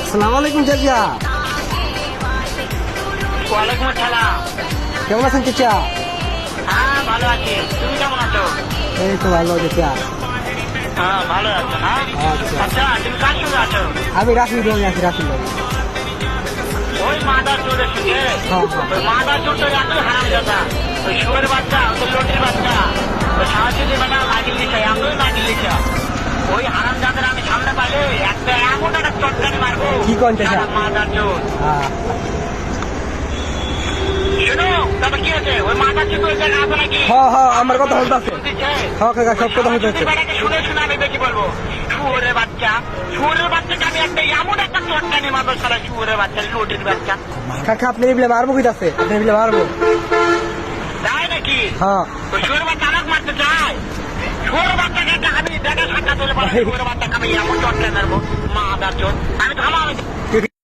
আসসালামু আলাইকুম চাচা। ওয়ালাইকুম আসসালাম। কেমন আছেন চাচা? হ্যাঁ ভালো আছি, তুমি কেমন আছো? এই তো ভালো চাচা। হ্যাঁ ভালো আছো না? আচ্ছা। আচ্ছা তুমি কার সঙ্গে আছো? আমি রাফি রঙে আছি, রাফি রঙে। ওই মাদার চোরের সঙ্গে? হ্যাঁ। ওই মাদার চোর তো এতই হারাম দাদা, ওই শুয়ের বাচ্চা, ওই লটির বাচ্চা, ওই সাহায্য দেবে না, লাগিয়ে দিচ্ছে, এতই লাগিয়ে দিচ্ছে। ওই হারাম দাদার আমি সামনে পাইলে একটা এমন একটা চটকানি মারবো। কি করেন চাচা? মাদার চোর। হ্যাঁ। শুনো তারপর কি আছে, ওই মাদার চোর ওই জায়গায় আছে নাকি? হ্যাঁ হ্যাঁ, আমার কথা বলতে আছে। দিচ্ছে। হ্যাঁ কাকা, সব কথা বলতে আছে। শুনে শুনে আমি বেশি বলবো, শুয়োরের বাচ্চা, শুয়োরের বাচ্চাকে আমি একটা এমন একটা চটকানি মারবো, সারা শুয়োরের বাচ্চা, লটির বাচ্চা। কাকা আপনি এগুলো মারবো কি আছে? আপনি এগুলো মারবো? তাই নাকি? হ্যাঁ। ওই শুয়োরের বাচ্চা আমাকে মারতে চায়? শুয়োরের বাচ্চাকে আমি দেখা সাক্ষাৎ হলে শুয়োরের বাচ্চাকে আমি এমন চটকানি মারবো, মাদার চোর। আমি থামা